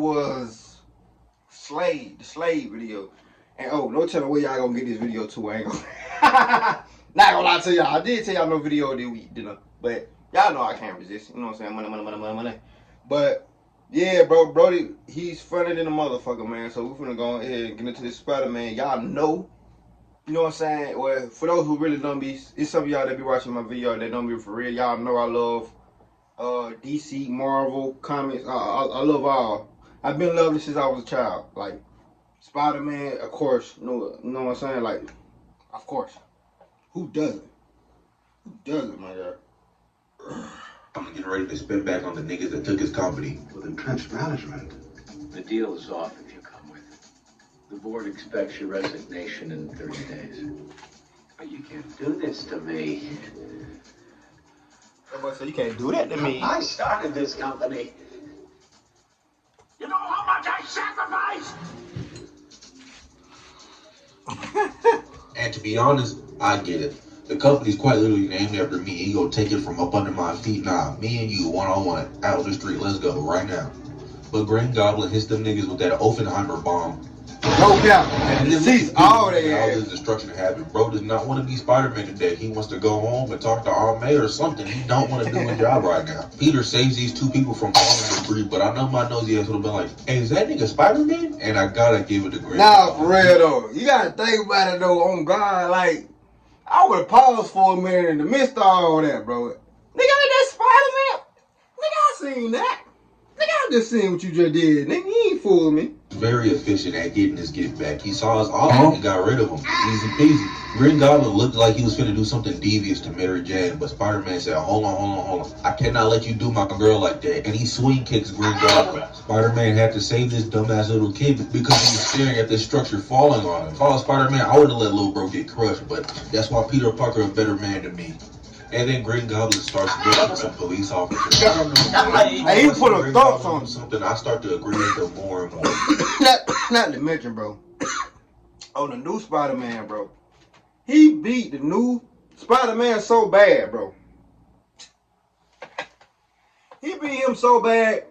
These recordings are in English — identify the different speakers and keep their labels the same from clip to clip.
Speaker 1: was the Slade video. And no telling where y'all gonna get this video to. I ain't gonna not gonna lie to y'all. I did tell y'all no video that we did, but y'all know I can't resist. You know what I'm saying? Money. But yeah, bro, Brody, he's funny than a motherfucker, man. So we're finna go ahead and get into this Spider-Man. Y'all know. You know what I'm saying? Well, for those who really don't be, it's some of y'all that be watching my video that don't be for real. Y'all know I love DC, Marvel, comics. I love all. I've been loving since I was a child. Like Spider-Man, of course. You know what I'm saying? Like, of course. Who doesn't? Who doesn't, my God?
Speaker 2: I'm getting ready to spin back on the niggas that took his company.
Speaker 3: With entrenched management.
Speaker 4: The deal is off if you come with it. The board expects your resignation in 30 days.
Speaker 3: But you can't do this to me.
Speaker 1: Everybody say you can't do that to me.
Speaker 3: I started this company. You know how much I sacrificed?
Speaker 2: And to be honest, I get it. The company's quite literally named after me. He gonna take it from up under my feet. Nah, me and you, one-on-one, out on the street. Let's go, right now. But Green Goblin hits them niggas with that Oppenheimer bomb.
Speaker 1: No cap.
Speaker 2: And then
Speaker 1: Cease all that.
Speaker 2: All this destruction happened. Bro does not want to be Spider-Man today. He wants to go home and talk to Aunt May or something. He don't want to do a job right now. Peter saves these two people from falling debris, but I know my nosy ass would have been like, hey, is that nigga Spider-Man? And I gotta give it to Green
Speaker 1: Nah, for real though. You gotta think about it though, on God. Like, I would have paused for a minute in the midst of all that, bro. Nigga, that Spider-Man? Nigga, I seen that. Nigga, I just seen what you just did. Nigga, you ain't fooling me.
Speaker 2: Very efficient at getting his get back. He saw us all and got rid of him. Easy peasy. Green Goblin looked like he was finna do something devious to Mary Jane, but Spider-Man said, hold on. I cannot let you do my girl like that. And he swing kicks Green Goblin. Spider-Man had to save this dumbass little kid because he was staring at this structure falling on him. If I was Spider-Man, I would've let little bro get crushed, but that's why Peter Parker a better man than me. And then Green Goblin starts getting some police officers.
Speaker 1: Hey, you put a thoughts on
Speaker 2: something. I start to agree with him more and more.
Speaker 1: Not to mention, bro, on the new Spider-Man, bro, he beat the new Spider-Man so bad, bro. He beat him so bad.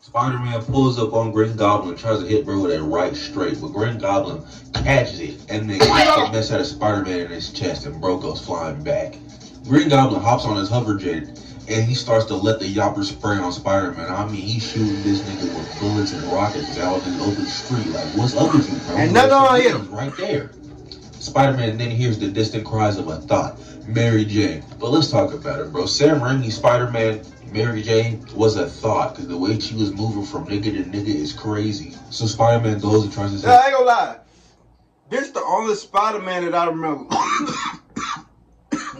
Speaker 2: Spider-Man pulls up on Green Goblin and tries to hit bro with that right straight, but Green Goblin catches it and then gets the mess out of Spider-Man in his chest and bro goes flying back. Green Goblin hops on his hover jet and he starts to let the yopper spray on Spider-Man. I mean, he's shooting this nigga with bullets and rockets out in the open street. Like, what's up with you, bro?
Speaker 1: And nothing on him.
Speaker 2: Right there. Spider-Man then hears the distant cries of a thought, Mary Jane. But let's talk about it, bro. Sam Raimi Spider-Man, Mary Jane was a thought, because the way she was moving from nigga to nigga is crazy. So Spider-Man goes and tries to say,
Speaker 1: I ain't gonna lie. This the only Spider-Man that I remember.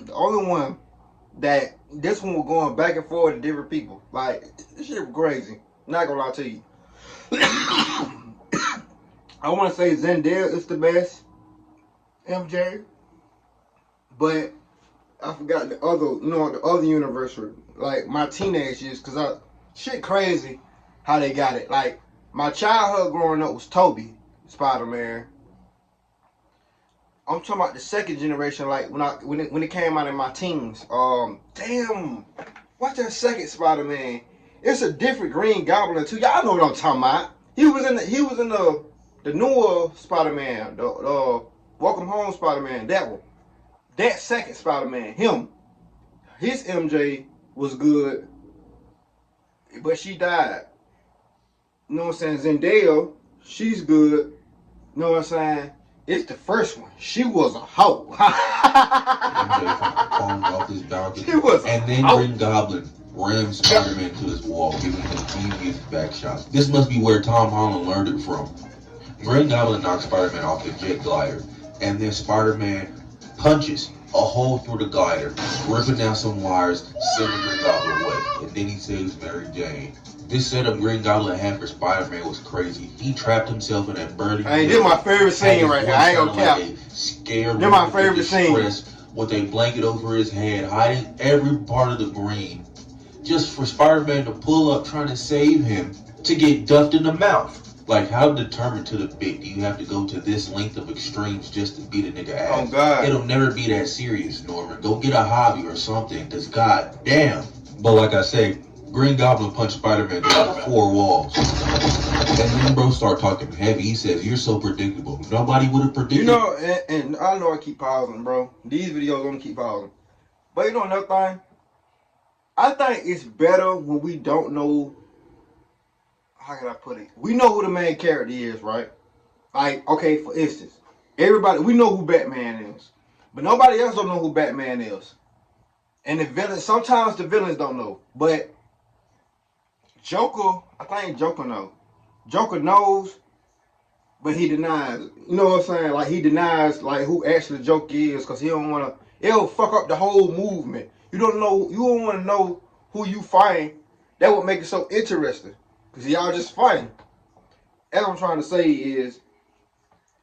Speaker 1: The only one that this one was going back and forth to different people. Like, this shit was crazy. Not gonna lie to you. I want to say Zendaya is the best MJ, but I forgot the other, the other universe, like my teenage years, cause shit crazy how they got it. Like my childhood growing up was Toby, Spider-Man. I'm talking about the second generation, like when it came out in my teens. Damn, what's that second Spider-Man? It's a different Green Goblin too. Y'all know what I'm talking about. He was in the newer Spider-Man, the Welcome Home Spider-Man, that one. That second Spider-Man, his MJ was good, but she died. You know what I'm saying? Zendaya, she's good. You know what I'm saying? It's the first one. She was a hoe.
Speaker 2: MJ falling off his balcony.
Speaker 1: She was
Speaker 2: and then Green Goblin rams Spider-Man to his wall, giving him devious back shots. This must be where Tom Holland learned it from. Green Goblin knocks Spider-Man off the jet glider, and then Spider-Man punches a hole through the glider, ripping down some wires, sending Green Goblin away, and then he saves Mary Jane. This setup Green Goblin had for Spider-Man was crazy. He trapped himself in that burning.
Speaker 1: Hey, this my favorite scene right here. I ain't gonna cap.
Speaker 2: Like scared.
Speaker 1: This my favorite scene.
Speaker 2: With a blanket over his head, hiding every part of the green, just for Spider-Man to pull up trying to save him, to get duffed in the mouth. Like, how determined to the bit do you have to go to this length of extremes just to beat a nigga ass?
Speaker 1: Oh, God.
Speaker 2: It'll never be that serious, Norman. Go get a hobby or something, because goddamn. But like I say, Green Goblin punched Spider-Man through 4 walls. And then bro start talking heavy. He says, "You're so predictable. Nobody would have predicted."
Speaker 1: You know, and I know I keep pausing, bro. These videos gonna keep pausing. But you know another thing? I think it's better when we don't know. How can I put it? We know who the main character is, right? Like, okay, for instance, everybody, we know who Batman is. But nobody else don't know who Batman is. And the villains, sometimes the villains don't know. But Joker, I think Joker knows. Joker knows, but he denies. You know what I'm saying? Like, he denies, like, who actually Joker is, because he don't want to, it'll fuck up the whole movement. You don't want to know who you fighting. That would make it so interesting. Because y'all just fighting. As I'm trying to say is,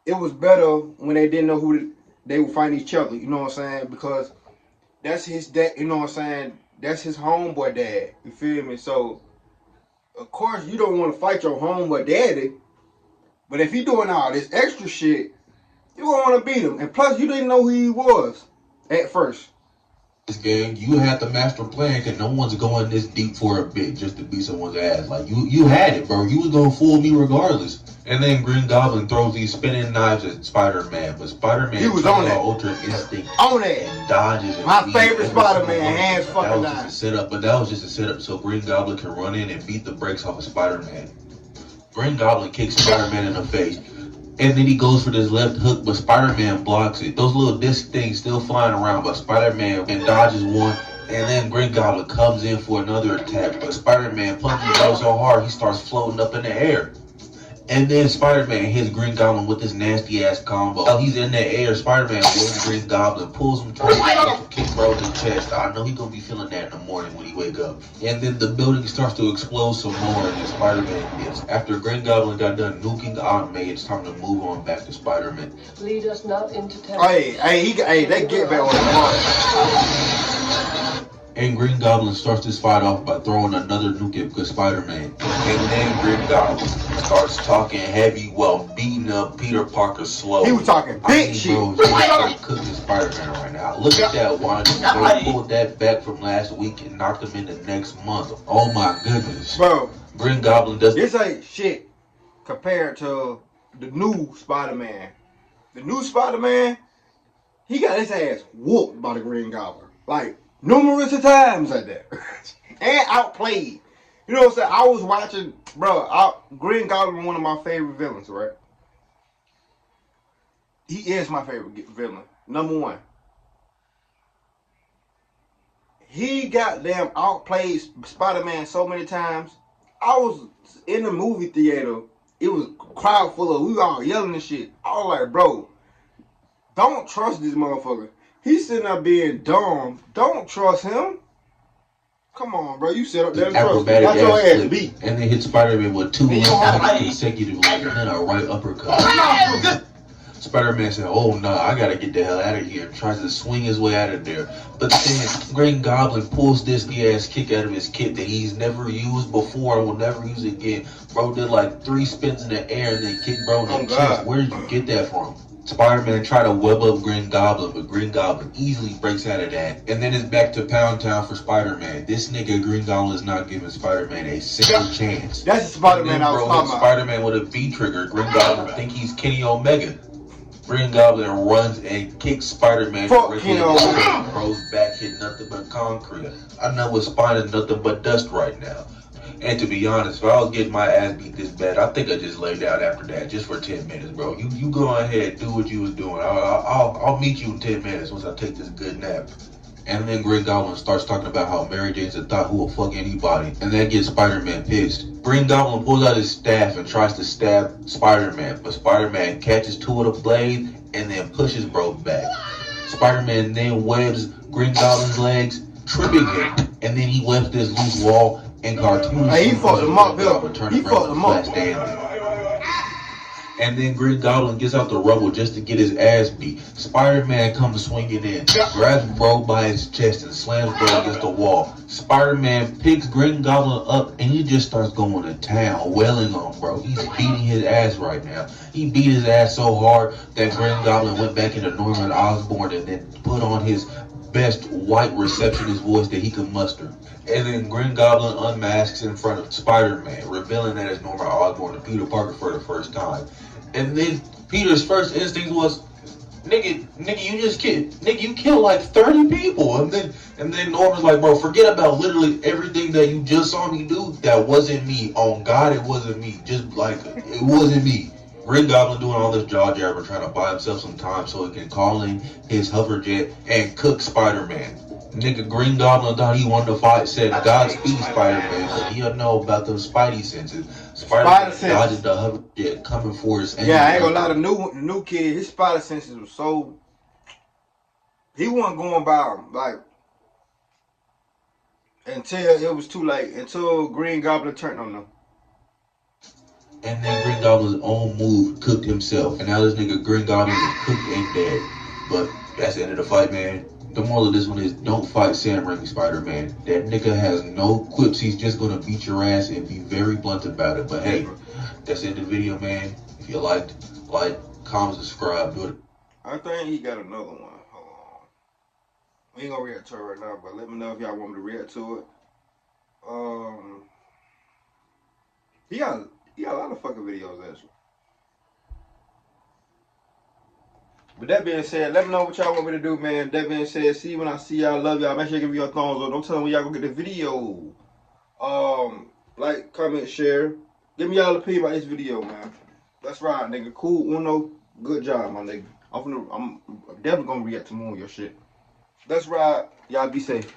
Speaker 1: it was better when they didn't know who they would find each other. You know what I'm saying? Because that's his dad. You know what I'm saying? That's his homeboy dad. You feel me? So, of course, you don't want to fight your homeboy daddy. But if he doing all this extra shit, you won't want to beat him. And plus, you didn't know who he was at first.
Speaker 2: This game, you had the master plan, because no one's going this deep for a bit just to beat someone's ass. Like, you had it, bro. You was going to fool me regardless. And then Green Goblin throws these spinning knives at Spider-Man, but Spider-Man
Speaker 1: He was on that.
Speaker 2: Ultra Instinct
Speaker 1: On that.
Speaker 2: and dodges. And
Speaker 1: My favorite Spider-Man, hands fucking
Speaker 2: down. That was just a setup, but that was just a setup so Green Goblin can run in and beat the brakes off of Spider-Man. Green Goblin kicks Spider-Man in the face. And then he goes for this left hook, but Spider-Man blocks it. Those little disc things still flying around, but Spider-Man dodges one. And then Green Goblin comes in for another attack, but Spider-Man punches him so hard he starts floating up in the air. And then Spider-Man hits Green Goblin with this nasty ass combo. While he's in the air, Spider-Man wins Green Goblin, pulls him towards the kick bro in the chest. I know he's gonna be feeling that in the morning when he wake up. And then the building starts to explode some more, and then Spider-Man hits. After Green Goblin got done nuking Aunt May, it's time to move on back to Spider-Man.
Speaker 5: Lead us not into temptation.
Speaker 1: Hey, they get back on the mark.
Speaker 2: And Green Goblin starts this fight off by throwing another nuke at Spider-Man. And then Green Goblin starts talking heavy while beating up Peter Parker slow.
Speaker 1: He was talking big shit.
Speaker 2: Bro, he's like cooking Spider-Man right now. Look at that one. Bro pulled that back from last week and knocked him in the next month. Oh my goodness.
Speaker 1: Bro,
Speaker 2: Green Goblin does
Speaker 1: this ain't shit compared to the new Spider-Man. The new Spider-Man, he got his ass whooped by the Green Goblin. Like, numerous of times like that. And outplayed. You know what I'm saying? I was watching, bro, Green Goblin, one of my favorite villains, right? He is my favorite villain. Number one. He goddamn outplayed Spider-Man so many times. I was in the movie theater. It was a crowd full of, we were all yelling and shit. I was like, bro, don't trust this motherfucker. He's sitting there being dumb. Don't trust him. Come on, bro. You sit up there and trust him. Got your ass beat.
Speaker 2: And then hit Spider-Man with 2 left consecutively and then a right uppercut. Spider-Man said, "Oh no, I gotta get the hell out of here." And tries to swing his way out of there. But then Green Goblin pulls this ass kick out of his kit that he's never used before and will never use again. Bro did like 3 spins in the air and then kicked bro in the chest. Where did you get that from? Spider-Man tried to web up Green Goblin, but Green Goblin easily breaks out of that. And then it's back to Pound Town for Spider-Man. This nigga Green Goblin is not giving Spider-Man a single chance.
Speaker 1: That's the Spider-Man I was talking about.
Speaker 2: Spider-Man with a V trigger. Green Goblin think he's Kenny Omega. Green Goblin runs and kicks Spider-Man directly in the face. Bro's back hit nothing but concrete. I know his spine is nothing but dust right now. And to be honest, if I was getting my ass beat this bad, I think I just laid down after that just for 10 minutes, bro. You go ahead, do what you was doing. I'll meet you in 10 minutes once I take this good nap. And then Green Goblin starts talking about how Mary Jane's a thought who will fuck anybody. And that gets Spider-Man pissed. Green Goblin pulls out his staff and tries to stab Spider-Man. But Spider-Man catches 2 of the blades and then pushes bro back. Spider-Man then webs Green Goblin's legs, tripping him. And then he webs this loose wall and cartoons.
Speaker 1: Hey, he fucked him up, Bill. He fucked him up.
Speaker 2: And then Green Goblin gets out the rubble just to get his ass beat. Spider-Man comes swinging in, grabs bro by his chest and slams bro against the wall. Spider-Man picks Green Goblin up and he just starts going to town, wailing on bro. He's beating his ass right now. He beat his ass so hard that Green Goblin went back into Norman Osborn and then put on his best white receptionist voice that he could muster. And then Green Goblin unmasks in front of Spider-Man, revealing that it's Norman Osborn and Peter Parker for the first time. And then Peter's first instinct was, nigga, you just killed, nigga, you killed like 30 people. And then Norman's like, bro, forget about literally everything that you just saw me do. That wasn't me. On God, it wasn't me. Just like, it wasn't me. Green Goblin doing all this jaw jabber, trying to buy himself some time so he can call in his hover jet and cook Spider-Man. Nigga, Green Goblin thought he wanted to fight, said Godspeed Spider-Man, but he don't know about those Spidey senses. Spider-Man dodged the hover jet coming for his
Speaker 1: Yeah, I ain't gonna lie, the new kid, his spider senses was so, he wasn't going by him, like, until it was too late, until Green Goblin turned on them.
Speaker 2: And then Green Goblin's own move cooked himself. And now this nigga Green Goblin is cooked and dead. But that's the end of the fight, man. The moral of this one is don't fight Sam Raimi Spider-Man. That nigga has no quips. He's just gonna beat your ass and be very blunt about it. But hey, that's the end of the video, man. If you liked, like, comment, subscribe, do it.
Speaker 1: I think he got another one. Hold on. We ain't gonna react to it right now, but let me know if y'all want me to react to it. He got a lot of fucking videos actually. But that being said, let me know what y'all want me to do, man. That being said, see you when I see y'all. Love y'all. Make sure you give me your thumbs up. Don't tell me when y'all gonna get the video. Like, comment, share. Give me y'all opinion about this video, man. That's right, nigga. Cool Uno. Good job, my nigga. I'm definitely gonna react to more of your shit. That's right. Y'all be safe.